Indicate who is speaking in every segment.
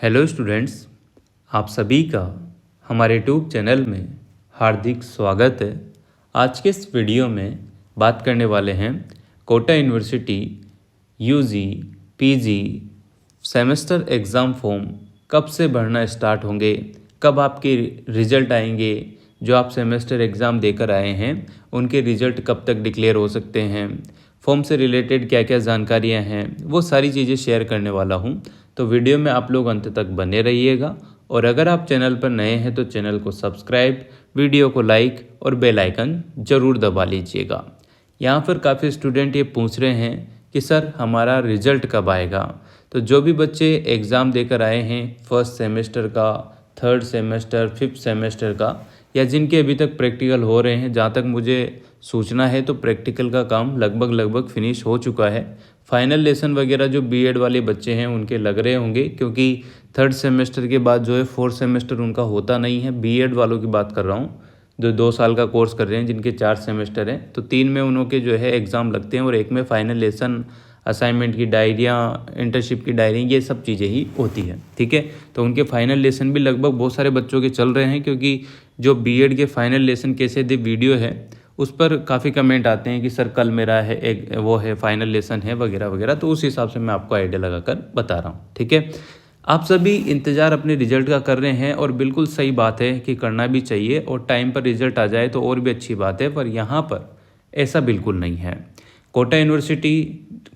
Speaker 1: Hello students, आप सभी का हमारे यूट्यूब चैनल में हार्दिक स्वागत है। आज के इस वीडियो में बात करने वाले हैं Kota university UG PG semester exam form कब से भरना स्टार्ट होंगे, कब आपके रिज़ल्ट आएंगे, जो आप सेमेस्टर एग्ज़ाम देकर आए हैं उनके रिज़ल्ट कब तक डिक्लेयर हो सकते हैं, फॉर्म से रिलेटेड क्या क्या जानकारियां हैं, वो सारी चीज़ें शेयर करने वाला हूं। तो वीडियो में आप लोग अंत तक बने रहिएगा और अगर आप चैनल पर नए हैं तो चैनल को सब्सक्राइब, वीडियो को लाइक और बेल आइकन ज़रूर दबा लीजिएगा। यहाँ पर काफ़ी स्टूडेंट ये पूछ रहे हैं कि सर हमारा रिज़ल्ट कब आएगा। तो जो भी बच्चे एग्ज़ाम देकर आए हैं फर्स्ट सेमेस्टर का, थर्ड सेमेस्टर, फिफ्थ सेमेस्टर का, या जिनके अभी तक प्रैक्टिकल हो रहे हैं, जहाँ तक मुझे सूचना है तो प्रैक्टिकल का काम लगभग फिनिश हो चुका है। फाइनल लेसन वगैरह जो बीएड वाले बच्चे हैं उनके लग रहे होंगे, क्योंकि थर्ड सेमेस्टर के बाद जो है फोर्थ सेमेस्टर उनका होता नहीं है। बीएड वालों की बात कर रहा हूँ जो 2 साल का कोर्स कर रहे हैं, जिनके 4 सेमेस्टर हैं, तो 3 में उनके जो है एग्ज़ाम लगते हैं और 1 में फाइनल लेसन, असाइनमेंट की डायरियाँ, इंटर्नशिप की डायरी, ये सब चीज़ें ही होती है। ठीक है, तो उनके फाइनल लेसन भी लगभग बहुत सारे बच्चों के चल रहे हैं, क्योंकि जो बीएड के फाइनल लेसन कैसे दे वीडियो है उस पर काफ़ी कमेंट आते हैं कि सर कल मेरा है एक वो है फाइनल लेसन है वगैरह वगैरह। तो उस हिसाब से मैं आपको आइडिया लगाकर बता रहा हूँ। ठीक है, आप सभी इंतज़ार अपने रिजल्ट का कर रहे हैं और बिल्कुल सही बात है कि करना भी चाहिए, और टाइम पर रिजल्ट आ जाए तो और भी अच्छी बात है। पर यहाँ पर ऐसा बिल्कुल नहीं है। कोटा यूनिवर्सिटी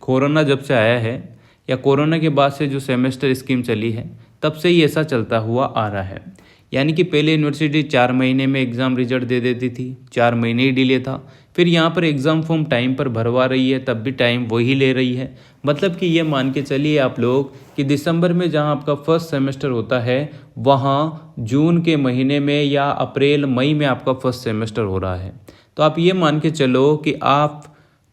Speaker 1: कोरोना जब से आया है या कोरोना के बाद से जो सेमेस्टर स्कीम चली है तब से ही ऐसा चलता हुआ आ रहा है। यानी कि पहले यूनिवर्सिटी 4 महीने में एग्ज़ाम रिजल्ट दे देती थी, 4 महीने ही डिले था। फिर यहाँ पर एग्ज़ाम फॉर्म टाइम पर भरवा रही है, तब भी टाइम वही ले रही है। मतलब कि ये मान के चलिए आप लोग कि दिसंबर में जहाँ आपका फर्स्ट सेमेस्टर होता है वहाँ जून के महीने में या अप्रैल मई में आपका फर्स्ट सेमेस्टर हो रहा है। तो आप ये मान के चलो कि आप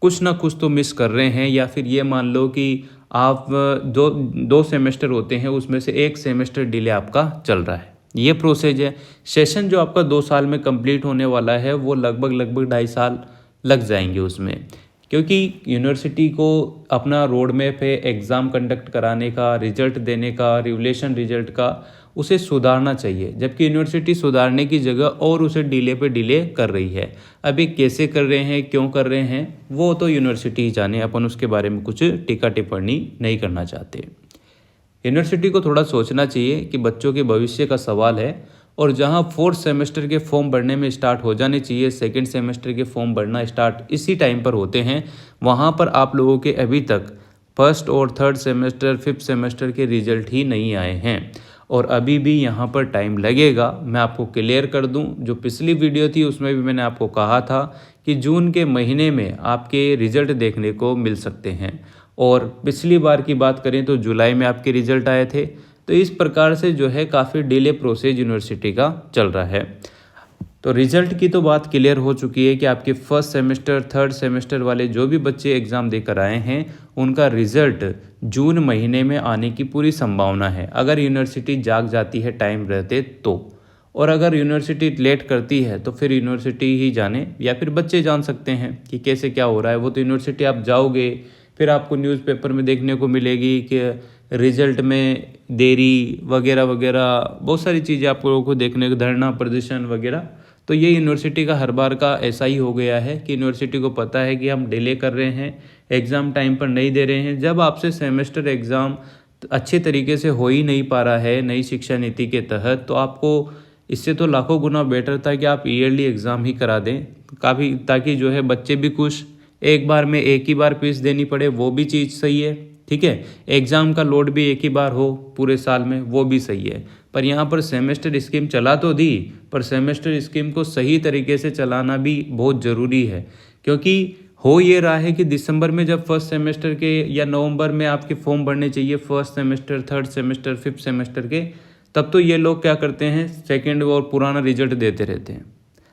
Speaker 1: कुछ ना कुछ तो मिस कर रहे हैं, या फिर ये मान लो कि आप दो सेमेस्टर होते हैं उसमें से एक सेमेस्टर डिले आपका चल रहा है। ये प्रोसेस है। सेशन जो आपका 2 साल में कंप्लीट होने वाला है वो लगभग 2.5 साल लग जाएंगे उसमें, क्योंकि यूनिवर्सिटी को अपना रोड मैप है एग्ज़ाम कंडक्ट कराने का, रिजल्ट देने का, रिवलेशन रिजल्ट का, उसे सुधारना चाहिए। जबकि यूनिवर्सिटी सुधारने की जगह और उसे डिले पे डिले कर रही है। अभी कैसे कर रहे हैं, क्यों कर रहे हैं, वो तो यूनिवर्सिटी ही जाने, अपन उसके बारे में कुछ टीका टिप्पणी नहीं करना चाहते। यूनिवर्सिटी को थोड़ा सोचना चाहिए कि बच्चों के भविष्य का सवाल है, और जहां फोर्थ सेमेस्टर के फॉर्म भरने में स्टार्ट हो जाने चाहिए, सेकंड सेमेस्टर के फॉर्म भरना स्टार्ट इसी टाइम पर होते हैं, वहां पर आप लोगों के अभी तक फर्स्ट और थर्ड सेमेस्टर, फिफ्थ सेमेस्टर के रिजल्ट ही नहीं आए हैं, और अभी भी यहाँ पर टाइम लगेगा। मैं आपको क्लियर कर दूं, जो पिछली वीडियो थी उसमें भी मैंने आपको कहा था कि जून के महीने में आपके रिजल्ट देखने को मिल सकते हैं, और पिछली बार की बात करें तो जुलाई में आपके रिजल्ट आए थे। तो इस प्रकार से जो है काफ़ी डिले प्रोसेस यूनिवर्सिटी का चल रहा है। तो रिजल्ट की तो बात क्लियर हो चुकी है कि आपके फर्स्ट सेमेस्टर, थर्ड सेमेस्टर वाले जो भी बच्चे एग्ज़ाम देकर आए हैं उनका रिज़ल्ट जून महीने में आने की पूरी संभावना है, अगर यूनिवर्सिटी जाग जाती है टाइम रहते तो। और अगर यूनिवर्सिटी लेट करती है तो फिर यूनिवर्सिटी ही जाने, या फिर बच्चे जान सकते हैं कि कैसे क्या हो रहा है। वो तो यूनिवर्सिटी आप जाओगे फिर आपको न्यूज़पेपर में देखने को मिलेगी कि रिजल्ट में देरी वगैरह वगैरह, बहुत सारी चीज़ें आप लोगों को देखने को, धरना प्रदर्शन वगैरह। तो ये यूनिवर्सिटी का हर बार का ऐसा ही हो गया है कि यूनिवर्सिटी को पता है कि हम डिले कर रहे हैं, एग्ज़ाम टाइम पर नहीं दे रहे हैं। जब आपसे सेमेस्टर एग्ज़ाम अच्छे तरीके से हो ही नहीं पा रहा है नई शिक्षा नीति के तहत, तो आपको इससे तो लाखों गुना बेटर था कि आप ईयरली एग्ज़ाम ही करा दें काफ़ी, ताकि जो है बच्चे भी खुश, एक बार में एक ही बार फीस देनी पड़े वो भी चीज़ सही है। ठीक है, एग्ज़ाम का लोड भी एक ही बार हो पूरे साल में वो भी सही है। पर यहाँ पर सेमेस्टर स्कीम चला तो दी, पर सेमेस्टर स्कीम को सही तरीके से चलाना भी बहुत ज़रूरी है, क्योंकि हो ये रहा है कि दिसंबर में जब फर्स्ट सेमेस्टर के या नवंबर में आपके फॉर्म भरने चाहिए first semester, third semester, fifth semester के, तब तो ये लोग क्या करते हैं सेकेंड और पुराना रिजल्ट देते रहते हैं।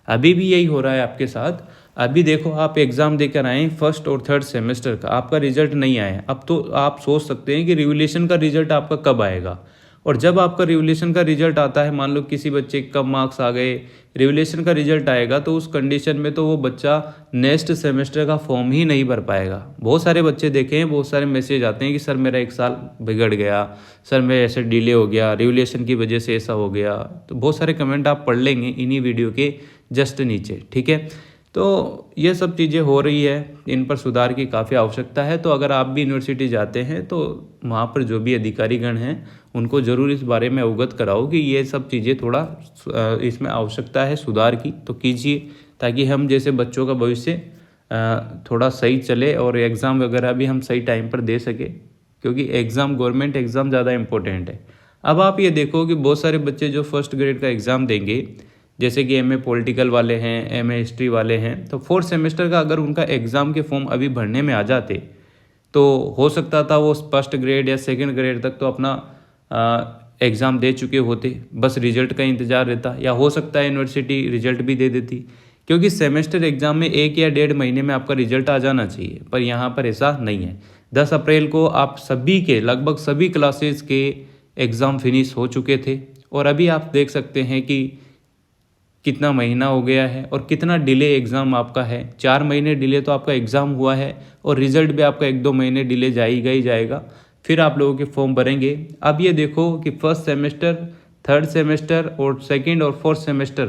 Speaker 1: अभी भी यही हो रहा है आपके साथ। अभी देखो आप एग्ज़ाम देकर आए फर्स्ट और थर्ड सेमेस्टर का, आपका रिजल्ट नहीं आया। अब तो आप सोच सकते हैं कि रिवलेशन का रिजल्ट आपका कब आएगा। और जब आपका रिवोल्यूशन का रिजल्ट आता है, मान लो किसी बच्चे के कम मार्क्स आ गए, रिवोल्यूशन का रिजल्ट आएगा, तो उस कंडीशन में तो वो बच्चा नेक्स्ट सेमेस्टर का फॉर्म ही नहीं भर पाएगा। बहुत सारे बच्चे देखे हैं, बहुत सारे मैसेज आते हैं कि सर मेरा 1 साल बिगड़ गया, सर मेरा ऐसे डिले हो गया, रिवोल्यूशन की वजह से ऐसा हो गया। तो बहुत सारे कमेंट आप पढ़ लेंगे इन्हीं वीडियो के जस्ट नीचे, ठीक है। तो ये सब चीज़ें हो रही है, इन पर सुधार की काफ़ी आवश्यकता है। तो अगर आप भी यूनिवर्सिटी जाते हैं तो वहाँ पर जो भी अधिकारीगण हैं उनको ज़रूर इस बारे में अवगत कराओ कि ये सब चीज़ें थोड़ा इसमें आवश्यकता है सुधार की, तो कीजिए, ताकि हम जैसे बच्चों का भविष्य थोड़ा सही चले और एग्ज़ाम वगैरह भी हम सही टाइम पर दे सके, क्योंकि एग्ज़ाम गवर्नमेंट एग्ज़ाम ज़्यादा इम्पोर्टेंट है। अब आप ये देखो कि बहुत सारे बच्चे जो फर्स्ट ग्रेड का एग्ज़ाम देंगे, जैसे कि एमए पॉलिटिकल वाले हैं, एमए हिस्ट्री वाले हैं, तो 4th सेमेस्टर का अगर उनका एग्ज़ाम के फॉर्म अभी भरने में आ जाते तो हो सकता था वो फर्स्ट ग्रेड या सेकंड ग्रेड तक तो अपना एग्ज़ाम दे चुके होते, बस रिजल्ट का इंतज़ार रहता, या हो सकता है यूनिवर्सिटी रिजल्ट भी दे देती, क्योंकि सेमेस्टर एग्ज़ाम में 1 या 1.5 महीने में आपका रिजल्ट आ जाना चाहिए, पर यहाँ पर ऐसा नहीं है। 10 अप्रैल को आप सभी के लगभग सभी क्लासेस के एग्ज़ाम फिनिश हो चुके थे, और अभी आप देख सकते हैं कि कितना महीना हो गया है और कितना डिले एग्ज़ाम आपका है। 4 महीने डिले तो आपका एग्ज़ाम हुआ है, और रिज़ल्ट भी आपका 1-2 महीने डिले जाएगा ही जाएगा। फिर आप लोगों के फॉर्म भरेंगे। अब ये देखो कि फर्स्ट सेमेस्टर, थर्ड सेमेस्टर और सेकंड और फोर्थ सेमेस्टर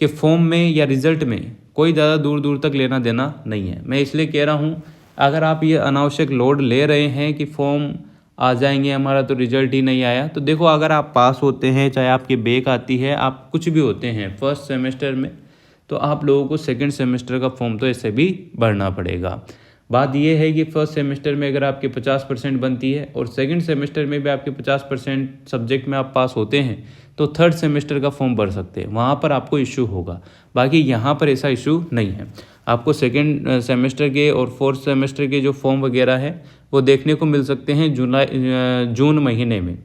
Speaker 1: के फॉर्म में या रिज़ल्ट में कोई ज़्यादा दूर दूर तक लेना देना नहीं है। मैं इसलिए कह रहा हूँ, अगर आप ये अनावश्यक लोड ले रहे हैं कि फॉर्म आ जाएंगे हमारा तो रिजल्ट ही नहीं आया, तो देखो अगर आप पास होते हैं, चाहे आपकी बैक आती है, आप कुछ भी होते हैं फर्स्ट सेमेस्टर में, तो आप लोगों को सेकंड सेमेस्टर का फॉर्म तो ऐसे भी भरना पड़ेगा। बात यह है कि फर्स्ट सेमेस्टर में अगर आपके 50% बनती है और सेकंड सेमेस्टर में भी आपके 50% सब्जेक्ट में आप पास होते हैं, तो थर्ड सेमेस्टर का फॉर्म भर सकते हैं, वहाँ पर आपको इशू होगा। बाकी यहाँ पर ऐसा इशू नहीं है। आपको सेकंड सेमेस्टर के और फोर्थ सेमेस्टर के जो फॉर्म वगैरह है वो देखने को मिल सकते हैं जून महीने में।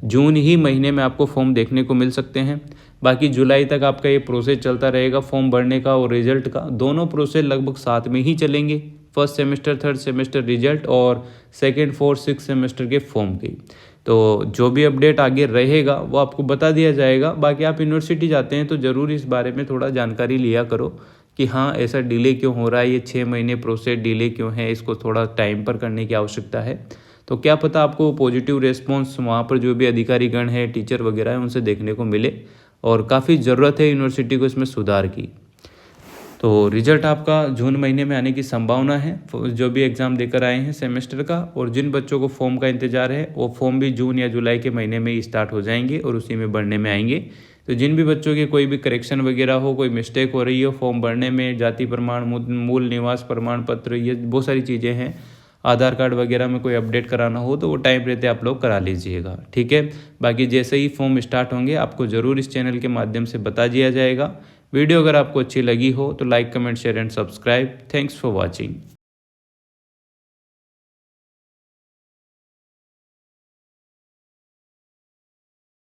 Speaker 1: जून ही महीने में आपको फॉर्म देखने को मिल सकते हैं। बाकी जुलाई तक आपका ये प्रोसेस चलता रहेगा फॉर्म भरने का और रिजल्ट का। दोनों प्रोसेस लगभग साथ में ही चलेंगे, first semester third semester result और सेकंड फोर्थ सिक्स सेमेस्टर के फॉर्म की। तो जो भी अपडेट आगे रहेगा वो आपको बता दिया जाएगा। बाकी आप यूनिवर्सिटी जाते हैं तो ज़रूर इस बारे में थोड़ा जानकारी लिया करो कि हाँ ऐसा डिले क्यों हो रहा है, ये 6 महीने प्रोसेस डिले क्यों है, इसको थोड़ा टाइम पर करने की आवश्यकता है। तो क्या पता आपको पॉजिटिव रिस्पॉन्स वहाँ पर जो भी अधिकारीगण है, टीचर वगैरह है, उनसे देखने को मिले, और काफ़ी ज़रूरत है यूनिवर्सिटी को इसमें सुधार की। तो रिजल्ट आपका जून महीने में आने की संभावना है, जो भी एग्ज़ाम देकर आए हैं सेमेस्टर का, और जिन बच्चों को फॉर्म का इंतज़ार है वो फॉर्म भी जून या जुलाई के महीने में ही स्टार्ट हो जाएंगे और उसी में भरने में आएंगे। तो जिन भी बच्चों के कोई भी करेक्शन वगैरह हो, कोई मिस्टेक हो रही हो फॉर्म भरने में, जाति प्रमाण, मूल निवास प्रमाण पत्र, ये बहुत सारी चीज़ें हैं, आधार कार्ड वगैरह में कोई अपडेट कराना हो तो वो टाइम रहते आप लोग करा लीजिएगा, ठीक है। बाकी जैसे ही फॉर्म स्टार्ट होंगे आपको ज़रूर इस चैनल के माध्यम से बता दिया जाएगा। वीडियो अगर आपको अच्छी लगी हो तो like, comment, share and subscribe. Thanks for watching.